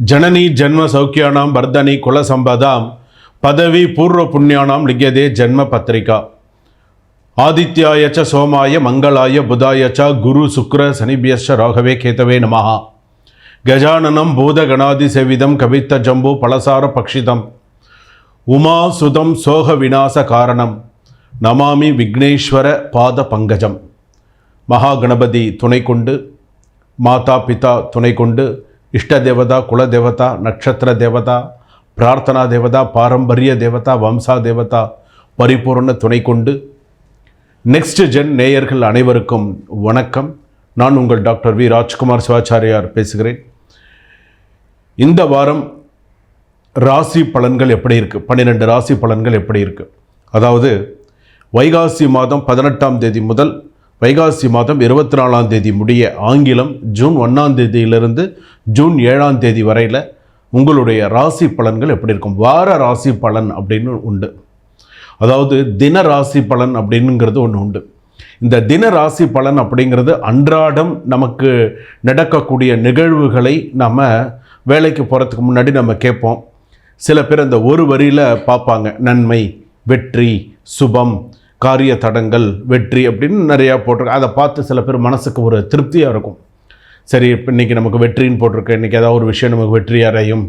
जननी जन्म सौख्यानां वर्धनी कुल संपदां पदवी पूर्व पुण्यानां लिख्यते जन्म पत्रिका आदित्याय च सोमाय मंगलाय बुधाय च गुरु शुक्र शनिभ्यश्च राघवे केतवे नमः गजाननं भूतगणादिसेवितं कवित्त जम्बू पलसार पक्षितम् उमासुतं सोह विनाश कारणं नमामि विघ्नेश्वर पाद पंकजम महागणपति तुணை கொண்டு माता पिता துணை கொண்டு इष्ट देवता कुल देवता नक्षत्र देवता प्रार्थना देवता पारंपरिय देवता वंशा देवता परिपूर्ण துணை கொண்டு நெக்ஸ்ட் ஜென் நேயர்கள் அனைவருக்கும் வணக்கம். நான் உங்கள் டாக்டர் வி ராஜ்குமார் சிவாச்சாரியார் பேசுகிறேன். இந்த வாரம் ராசி பலன்கள் எப்படி இருக்குது, 12 ராசி பலன்கள் எப்படி இருக்குது, அதாவது வைகாசி மாதம் 18ஆம் தேதி முதல் வைகாசி மாதம் 24ஆம் தேதி முடிய ஆங்கிலம் ஜூன் 1ஆம் தேதியிலிருந்து ஜூன் 7ஆம் தேதி வரையில் உங்களுடைய ராசி பலன்கள் எப்படி இருக்கும். வார ராசி பலன் அப்படின்னு உண்டு, அதாவது தின ராசி பலன் அப்படிங்கிறது ஒன்று உண்டு. இந்த தின ராசி பலன் அப்படிங்கிறது அன்றாடம் நமக்கு நடக்கக்கூடிய நிகழ்வுகளை நம்ம வேலைக்கு போகிறதுக்கு முன்னாடி நம்ம கேட்போம். சில பேர் அந்த ஒரு வரியில் பார்ப்பாங்க, நன்மை, வெற்றி, சுபம், காரிய தடங்கள், வெற்றி அப்படின்னு நிறையா போட்டிருக்கு. அதை பார்த்து சில பேர் மனசுக்கு ஒரு திருப்தியாக இருக்கும். சரி, இப்போ இன்றைக்கி நமக்கு வெற்றின்னு போட்டிருக்கு, இன்றைக்கி ஏதாவது ஒரு விஷயம் நமக்கு வெற்றி அடையும்.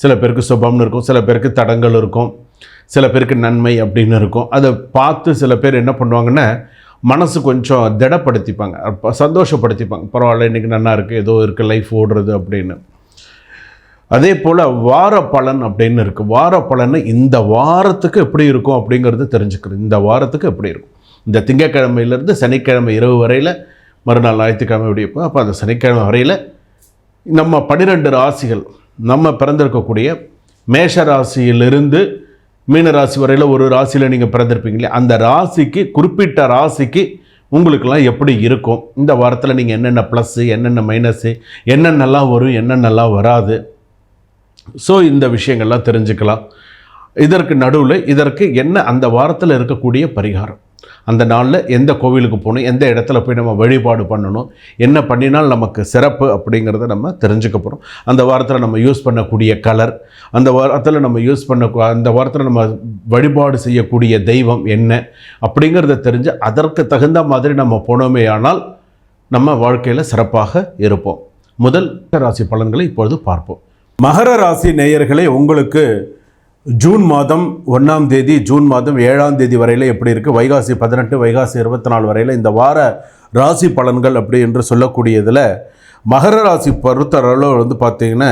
சில பேருக்கு சுபம்னு இருக்கும், சில பேருக்கு தடங்கள் இருக்கும், சில பேருக்கு நன்மை அப்படின்னு இருக்கும். அதை பார்த்து சில பேர் என்ன பண்ணுவாங்கன்னா மனசு கொஞ்சம் திடப்படுத்திப்பாங்க, சந்தோஷப்படுத்திப்பாங்க. பரவாயில்ல, இன்றைக்கி நல்லா இருக்குது, ஏதோ இருக்குது, லைஃப் ஓடுறது அப்படின்னு. அதே போல் வார பலன் அப்படின்னு இருக்குது. வார பலன் இந்த வாரத்துக்கு எப்படி இருக்கும் அப்படிங்கிறது தெரிஞ்சுக்கிறது. இந்த வாரத்துக்கு எப்படி இருக்கும், இந்த திங்கக்கிழமையிலேருந்து சனிக்கிழமை இரவு வரையில், மறுநாள் ஞாயிற்றுக்கிழமை எப்படி இருக்கும், அப்போ அந்த சனிக்கிழமை வரையில் நம்ம 12 ராசிகள், நம்ம பிறந்திருக்கக்கூடிய மேஷ ராசியிலிருந்து மீன ராசி வரையில் ஒரு ராசியில் நீங்கள் பிறந்திருப்பீங்களே, அந்த ராசிக்கு, குறிப்பிட்ட ராசிக்கு உங்களுக்கெல்லாம் எப்படி இருக்கும், இந்த வாரத்தில் நீங்கள் என்னென்ன ப்ளஸ்ஸு, என்னென்ன மைனஸு, என்னென்னலாம் வரும், என்னென்னலாம் வராது, ஸோ இந்த விஷயங்கள்லாம் தெரிஞ்சுக்கலாம். இதற்கு நடுவில் இதற்கு என்ன அந்த வாரத்தில் இருக்கக்கூடிய பரிகாரம், அந்த நாளில் எந்த கோவிலுக்கு போகணும், எந்த இடத்துல போய் நம்ம வழிபாடு பண்ணணும், என்ன பண்ணினால் நமக்கு சிறப்பு அப்படிங்கிறத நம்ம தெரிஞ்சுக்க போகிறோம். அந்த வாரத்தில் நம்ம யூஸ் பண்ணக்கூடிய கலர், அந்த வாரத்தில் நம்ம அந்த வாரத்தில் நம்ம வழிபாடு செய்யக்கூடிய தெய்வம் என்ன அப்படிங்கிறத தெரிஞ்சு அதற்கு தகுந்த மாதிரி நம்ம போனோமே ஆனால் நம்ம வாழ்க்கையில் சிறப்பாக இருப்போம். முதல் ராசி பலன்களை இப்பொழுது பார்ப்போம். மகர ராசி நேயர்களே, உங்களுக்கு ஜூன் மாதம் 1ஆம் தேதி ஜூன் மாதம் 7ஆம் தேதி வரையில் எப்படி இருக்குது, வைகாசி 18 வைகாசி 24 வரையில் இந்த வார ராசி பலன்கள் அப்படி என்று சொல்லக்கூடியதில் மகர ராசி பொறுத்தளவு பார்த்திங்கன்னா,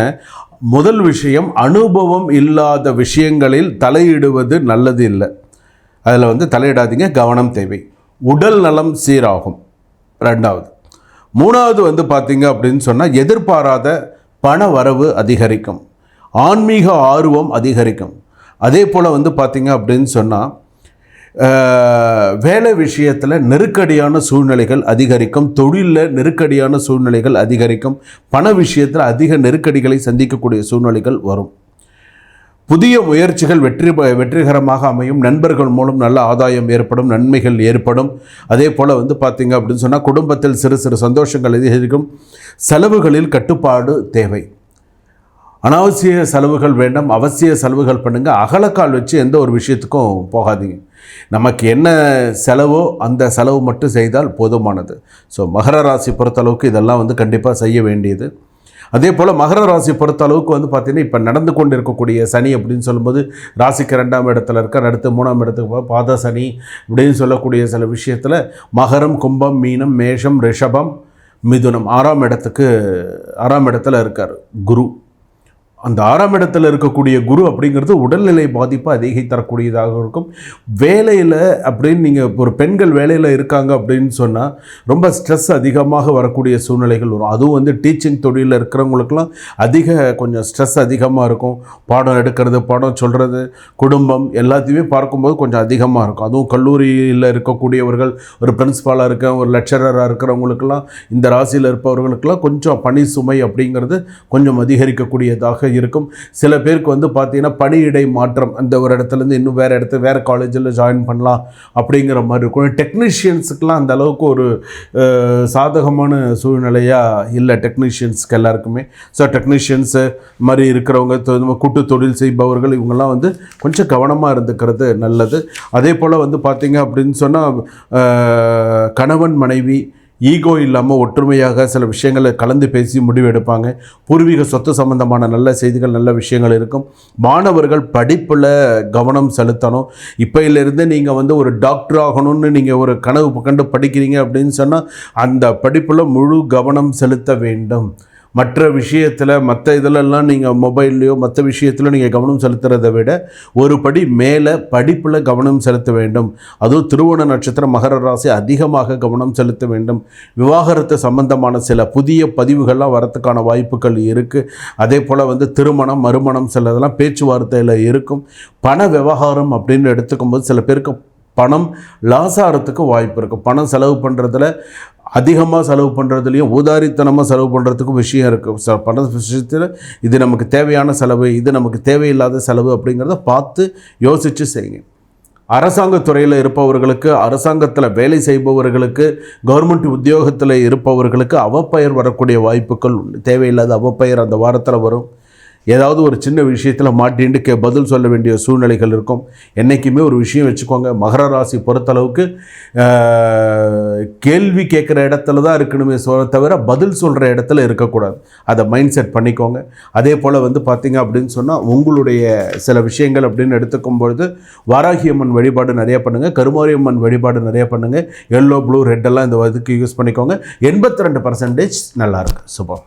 முதல் விஷயம், அனுபவம் இல்லாத விஷயங்களில் தலையிடுவது நல்லது இல்லை. அதில் தலையிடாதீங்க, கவனம் தேவை. உடல் நலம் சீராகும். 2வது. 3வது பார்த்திங்க அப்படின்னு சொன்னால், எதிர்பாராத பண வரவு அதிகரிக்கும், ஆன்மீக ஆர்வம் அதிகரிக்கும். அதே போல் பார்த்திங்க அப்படின்னு சொன்னால், வேலை விஷயத்தில் நெருக்கடியான சூழ்நிலைகள் அதிகரிக்கும், தொழிலில் நெருக்கடியான சூழ்நிலைகள் அதிகரிக்கும், பண விஷயத்தில் அதிக நெருக்கடிகளை சந்திக்கக்கூடிய சூழ்நிலைகள் வரும். புதிய முயற்சிகள் வெற்றிகரமாக அமையும். நண்பர்கள் மூலம் நல்ல ஆதாயம் ஏற்படும், நன்மைகள் ஏற்படும். அதே போல் பார்த்திங்க அப்படின்னு சொன்னால், குடும்பத்தில் சிறு சிறு சந்தோஷங்கள் அதிகரிக்கும். செலவுகளில் கட்டுப்பாடு தேவை. அனாவசிய செலவுகள் வேண்டாம், அவசிய செலவுகள் பண்ணுங்கள். அகலக்கால் வச்சு எந்த ஒரு விஷயத்துக்கும் போகாதீங்க. நமக்கு என்ன செலவோ அந்த செலவு மட்டும் செய்தால் போதுமானது. ஸோ மகர ராசி பொறுத்தளவுக்கு இதெல்லாம் கண்டிப்பாக செய்ய வேண்டியது. அதே போல் மகர ராசி பொறுத்த அளவுக்கு பார்த்திங்கன்னா, இப்போ நடந்து கொண்டு இருக்கக்கூடிய சனி அப்படின்னு சொல்லும்போது ராசிக்கு 2ஆம் இடத்துல இருக்கார், அடுத்து 3ஆம் இடத்துக்கு பாத சனி அப்படின்னு சொல்லக்கூடிய சில விஷயத்தில் மகரம், கும்பம், மீனம், மேஷம், ரிஷபம், மிதுனம் 6ஆம் இடத்துல இருக்கார் குரு. அந்த 6ஆம் இடத்துல இருக்கக்கூடிய குரு அப்படிங்கிறது உடல்நிலை பாதிப்பு அதிக தரக்கூடியதாக இருக்கும். வேலையில் அப்படின்னு நீங்கள் ஒரு பெண்கள் வேலையில் இருக்காங்க அப்படின்னு சொன்னால் ரொம்ப ஸ்ட்ரெஸ் அதிகமாக வரக்கூடிய சூழ்நிலைகள் வரும். அதுவும் டீச்சிங் தொழிலில் இருக்கிறவங்களுக்கெல்லாம் கொஞ்சம் ஸ்ட்ரெஸ் அதிகமாக இருக்கும். பாடம் எடுக்கிறது, பாடம் சொல்கிறது, குடும்பம் எல்லாத்தையுமே பார்க்கும்போது கொஞ்சம் அதிகமாக இருக்கும். அதுவும் கல்லூரியில் இருக்கக்கூடியவர்கள், ஒரு பிரின்ஸ்பாலாக இருக்க, ஒரு லெக்சரராக இருக்கிறவங்களுக்கெல்லாம், இந்த ராசியில் இருப்பவர்களுக்கெல்லாம் கொஞ்சம் பணி சுமை அப்படிங்கிறது கொஞ்சம் அதிகரிக்கக்கூடியதாக இருக்கும். சில பேருக்கு வந்து பார்த்திங்கன்னா பணியிடை மாற்றம், அந்த ஒரு இடத்துலேருந்து இன்னும் வேறு காலேஜில் ஜாயின் பண்ணலாம் அப்படிங்கிற மாதிரி இருக்கும். டெக்னீஷியன்ஸுக்கெலாம் அந்த அளவுக்கு ஒரு சாதகமான சூழ்நிலையாக இல்லை டெக்னீஷியன்ஸ்க்கு எல்லாருக்குமே. ஸோ டெக்னீஷியன்ஸு மாதிரி இருக்கிறவங்க, கூட்டு தொழில் செய்பவர்கள், இவங்கெல்லாம் வந்து கொஞ்சம் கவனமாக இருந்துக்கிறது நல்லது. அதே போல் வந்து பார்த்திங்க அப்படின்னு சொன்னால் கணவன் மனைவி ஈகோ இல்லாமல் ஒற்றுமையாக சில விஷயங்களை கலந்து பேசி முடிவு எடுப்பாங்க. பூர்வீக சொத்து சம்பந்தமான நல்ல செய்திகள், நல்ல விஷயங்கள் இருக்கும். மாணவர்கள் படிப்பில் கவனம் செலுத்தணும். இப்போயிலிருந்து நீங்கள் வந்து ஒரு டாக்டர் ஆகணும்னு நீங்கள் ஒரு கனவு கண்டு படிக்கிறீங்க அப்படின்னு சொன்னால் அந்த படிப்பில் முழு கவனம் செலுத்த வேண்டும். மற்ற விஷயத்தில், மற்ற இதிலெல்லாம் நீங்கள் மொபைல்லையோ மற்ற விஷயத்தில் நீங்கள் கவனம் செலுத்துறதை விட ஒரு படி மேலே படிப்பில் கவனம் செலுத்த வேண்டும். அதுவும் திருவோண நட்சத்திரம் மகர ராசி அதிகமாக கவனம் செலுத்த வேண்டும். விவாகரத்து சம்பந்தமான சில புதிய பதிவுகள்லாம் வரத்துக்கான வாய்ப்புகள் இருக்குது. அதே போல் வந்து திருமணம், மறுமணம் சிலதெல்லாம் பேச்சுவார்த்தையில் இருக்கும். பண விவகாரம் அப்படின்னு எடுத்துக்கும்போது சில பேருக்கு பணம் லாஸ் ஆகிறதுக்கு வாய்ப்பு இருக்குது. பணம் செலவு பண்ணுறதுல அதிகமாக செலவு பண்ணுறதுலையும் ஊதாரித்தனமாக செலவு பண்ணுறதுக்கும் விஷயம் இருக்குது. பண விஷயத்தில் இது நமக்கு தேவையான செலவு, இது நமக்கு தேவையில்லாத செலவு அப்படிங்கிறத பார்த்து யோசித்து செய்யுங்க. அரசாங்கத்துறையில் இருப்பவர்களுக்கு, அரசாங்கத்தில் வேலை செய்பவர்களுக்கு, கவர்மெண்ட் உத்தியோகத்தில் இருப்பவர்களுக்கு அவப்பெயர் வரக்கூடிய வாய்ப்புகள் உண்டு. தேவையில்லாத அவப்பெயர் அந்த வாரத்தில் வரும். ஏதாவது ஒரு சின்ன விஷயத்தில் மாட்டின்ட்டு பதில் சொல்ல வேண்டிய சூழ்நிலைகள் இருக்கும். என்றைக்குமே ஒரு விஷயம் வச்சுக்கோங்க, மகர ராசி பொறுத்தளவுக்கு கேள்வி கேட்குற இடத்துல தான் இருக்கணுமே தவிர பதில் சொல்கிற இடத்துல இருக்கக்கூடாது. அதை மைண்ட் செட் பண்ணிக்கோங்க. அதே போல் வந்து பார்த்திங்க அப்படின்னு சொன்னால் உங்களுடைய சில விஷயங்கள் அப்படின்னு எடுத்துக்கும் பொழுது வாராகியம்மன் வழிபாடு நிறைய பண்ணுங்கள், கருமாரியம்மன் வழிபாடு நிறைய பண்ணுங்கள். எல்லோ, ப்ளூ, ரெட்டெல்லாம் இந்த இதுக்கு யூஸ் பண்ணிக்கோங்க. 82% நல்லாயிருக்கு. சுபம்.